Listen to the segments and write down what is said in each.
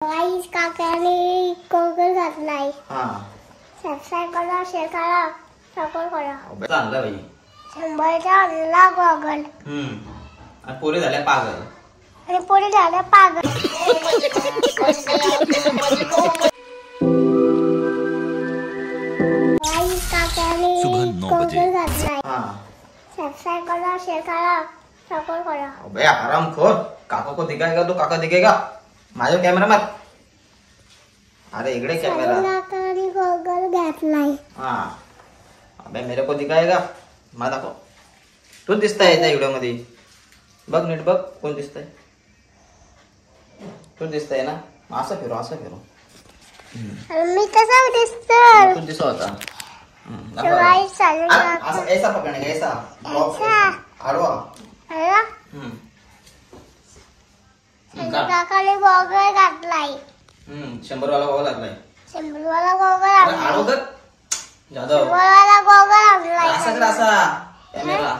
Guys काकाने goggle घातलाय। Subscribe करा, शेअर करा, सपोर्ट करा। चांगला भाई 100चा आणला गॉगल। आणि पोरी झाल्या पागल। गाइस काकाने गॉगल घातलाय। सबस्क्राइब करा, शेअर करा, सपोर्ट करा। अबे हरामखोर, काका को दिखाएगा तो काका दिखेगा। माझा कॅमेरा मार। अरे इकडे कॅमेरा। काकाने गॉगल घातलाय। अबे मेरे को दिखाएगा। मला दाखव। तू दिसताय त्या व्हिडिओ मध्ये। बघ नीट बघ कोण दिसतंय। तू दिसतंय ना? असं फिरो मी कसा दिसतो? तू दिसत होता। गाइस चालू असं ऐसा पकडणे का ऐसा? आडवा। काकाने गॉगल घातलाय। 100 वाला गॉगल घातलाय। 100 वाला गॉगल आणलाय। आडवकर जाधव। 100 वाला गॉगल आणलाय। असं कर असा कॅमेरा।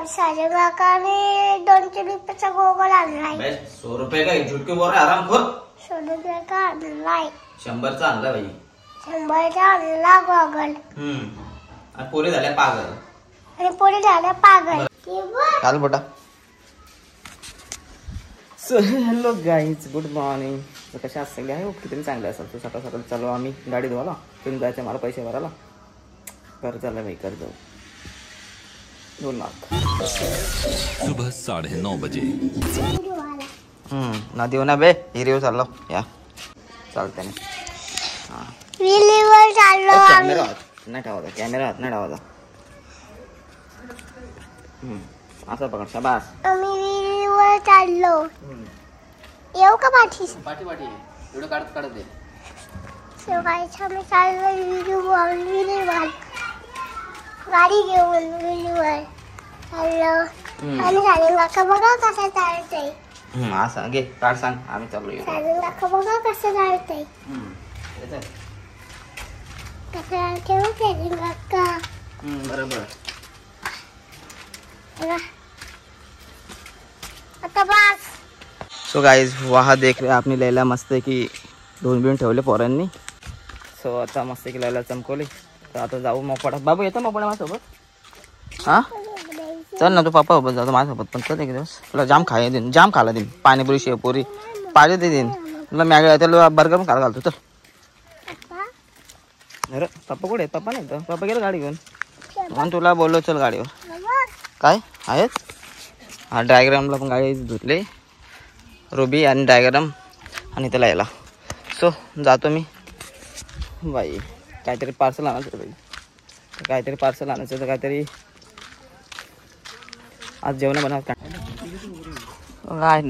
साजन काकाने 200 रुपयाचा गॉगल आणलाय। 100 रुपये का झूठ क्यों बोल रहा है हरामखोर? 100 रुपये का आणलाय। 100चा आणला भाई। 100चा आणला गॉगल। आणि पोरी झाल्या पागल। चाल बेटा। So hello guys, good morning. तर कशा असं सगळे आहे किती चांगले असेल. तर सकाळ सकाळ चालू आम्ही गाडी धुवायला. तुम्ही जायचं मला पैसे भरायला. कर चाललं भाई कर जाऊ 2 लाख। सुबह 9:30 बजे। नदी ना बे हिरीव चाललो या चालते ना। विहिरीवर चाललो कॅमेरा नाही ठेवायचा, कॅमेरा नाही ठेवायचा। असं पकड शाबास। आम्ही विहिरीवर चाललो। येऊ का पाठी? पाठी एवढं काढत दे। सकाळी आम्ही चाललो विहिरीवर गाडी घेऊन विहिरीवर चाललो। आणि साजन काका बघा कसं चालतंय। असं घे काढ सांग आम्ही चाललो। साजन काका बघा कसं चालतंय। कसं चालतंय साजन काका? बरोबर। सो गाइज वहाँ देख रहे आपने लैला मस्त की धुवून ठेवले पोरांनी। सो आता मस्त की लैला चमकवली। तर आता जाऊ मोपाडा। बाबू येतो मोपाडा माझ्यासोबत? हा चल ना तू पप्पा सोबत जातो माझ्यासोबत। पण चल एक दिवस तुला जाम खायला देईन पाणीपुरी शेवपुरी पाहिजे ते देईन तुला। मॅगी त्याला बर्गर पण खायला घालतो। चल अरे पप्पा कुठे? पप्पा नाही तर पप्पा गेलं गाडी घेऊन। म्हणून तुला बोललो चल गाडीवर। काय आहेत? हा डायग्रामला पण गाडी धुतली रुबी आणि डायग्राम आणि त्याला यायला। सो जातो मी बाई। काहीतरी पार्सल आणायचं बाई, काहीतरी पार्सल आणायचं तर काहीतरी आज जेवण बनवत काय।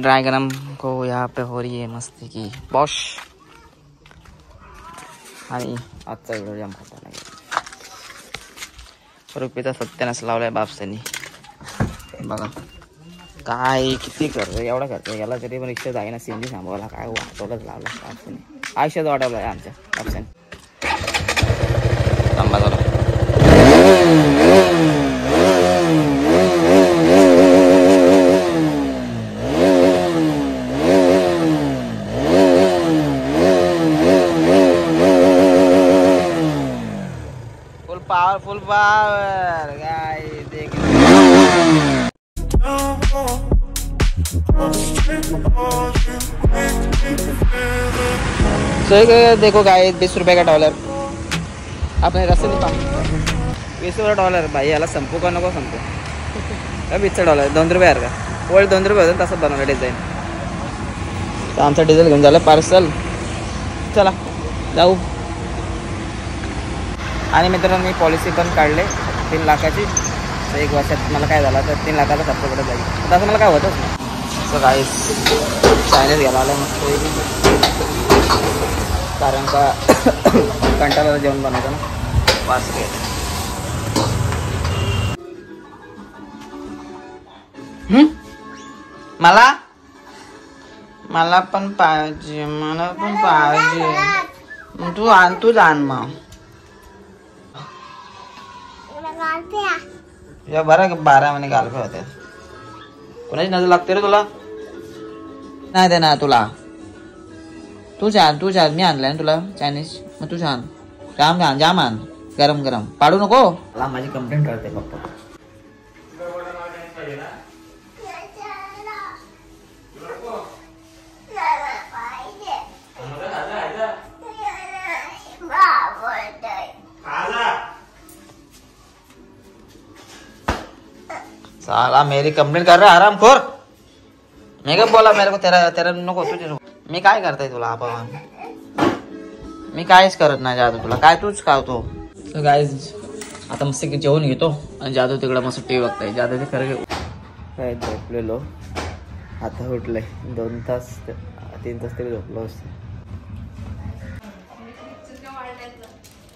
डायग्राम को यहाँ पे हो रही है मस्ती की बॉश। आणि आजचा व्हिडिओ जाम खाता नाही। रुपीचा सत्यानाश लावलाय बापसानी बघा। काय किती खर्च एवढा खर्च याला तरी पण रिक्षा जाईना सीएनजी थांबवायला काय वाटवलंच लावलं बापसाने। आयुष्यात वाटवलं आहे आमच्या बापसाने। थांबा झाला फुल पावर गाय देख। देखो गाय 20 रुपये का डॉलर आपने रस्ते नहीं पा। 20 डॉलर भाई याला संपू का नको संपू का? 20 डॉलर 2 रुपये यार का वर्ल्ड 2 रुपये होतं तसं बनवलं डिझाईन। तर आमचा डिझेल घेऊन झालं पार्सल। चला जाऊ। आणि मित्रांनो मी पॉलिसी पण काढले 3 लाखाची। तर 1 वर्षात मला काय झालं तर 3 लाखाचा खर्च पडत जाईल। तसं मला काय होतच नाही। सो गाईस चायनीज घ्यायला आलं मस्त कारण का कंटाळाला जेवण बनवतं ना वास घ्यायचं। मला पण पाहिजे तू आण मग या 12 महिने गालफे होते। कोणाची नजर लागते रे तुला? नाही देणार तुला तू छान मी आणलाय ना तुला चायनीज, मग तू छान जाम आण गरम गरम, पाडू नको. मला माझी कंप्लेंट करते पप्पा. साला मेरी कंप्लेंट कर रहा है आरामखोर. मैं क्या बोला मेरे को तेरा नको तुझे नको. मी काय करताय तुला आपण, मी काहीच करत नाही जादू तुला, काय तूच खावतो. सो गाईज आता मस्त जेवण घेतो आणि जादू तिकडं मस्त टीव्ही बघताय. जादू ते खरं काय झोपलेलो, आता उठलंय 2 तास 3 तास तरी झोपलो असतो.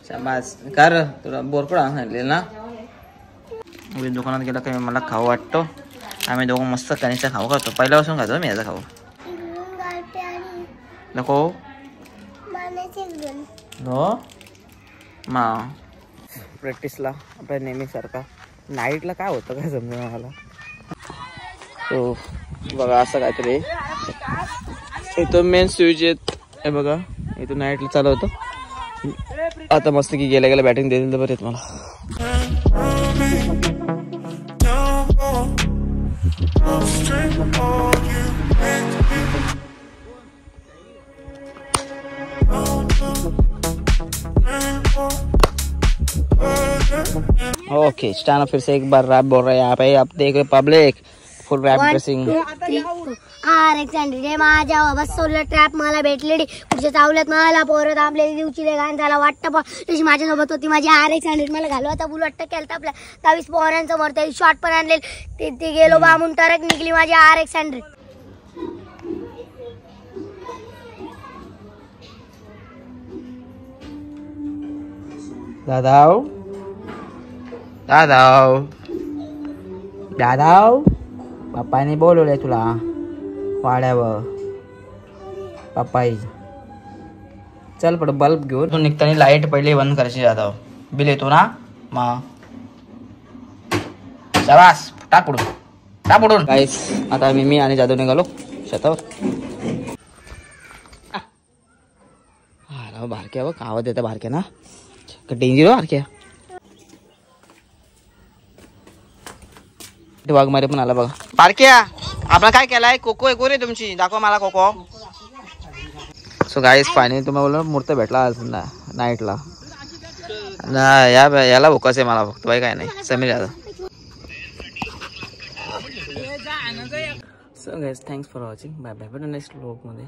शाबास कर, तुला बोरकुडा आणले ना. मी दुकानात गेला की मला खाऊ वाटतो. आम्ही दोघं मस्त कणीचा खाऊ खातो, पहिल्यापासून खातो मी याचा खाऊ. नको नो मा प्रॅक्टिसला आपल्या नेहमीसारखा नाईटला काय होतं काय समजा मला. तो बघा असं काहीतरी इथं मेन स्विच आहेत हे बघा, इथून नाईटला चालू होतं. आता मस्त की गेल्या गेल्या बॅटिंग देतील तर बरं येत मला. ओके स्टैंड फिर से एक बार रैप बोल रहे हैं यहाँ पे. आप देख रहे पब्लिक फुल रैप ड्रेसिंग. RX100 माझ्या बस सोलर ट्रॅप मला भेटलेली. पुढच्या चावल्यात मला पोरं थांबलेली दिवशीले गाण झाला वाटतं. पण तशी माझ्यासोबत होती माझी RX100. मला घालू आता बुल वाटतं केलं आपल्या 22 पोरांसमोर. तरी शॉट पण आणले ते गेलो बामून टरक निघली माझी RX100. दादाव दादाव दादाव पप्पाने बोलवलंय तुला वाड्यावर. पप्पाई चल पड बल्ब घेऊन. तू निघताना लाईट पहिले बंद करायची जाधव, बिल येतो ना मग. शाबास टाक पडून गाईस. आता मी आणि जाधव निघालो शेतावर. बारक्या बघ आवाज येतं बारक्या ना, डेंजर हो बारक्या. वाघमारे पण आला बघा. बारक्या आपण काय केलाय, कोको आहे रे तुमची, दाखवा मला कोको. सो गाईस फायनली तुम्हाला बोललो मूर्त भेटला आज नाईटला ना. याला भोकाच आहे मला फक्त, बाई काय नाही. Sameer Yadav. So guys thanks for watching. Bye bye. Next vlog मध्ये.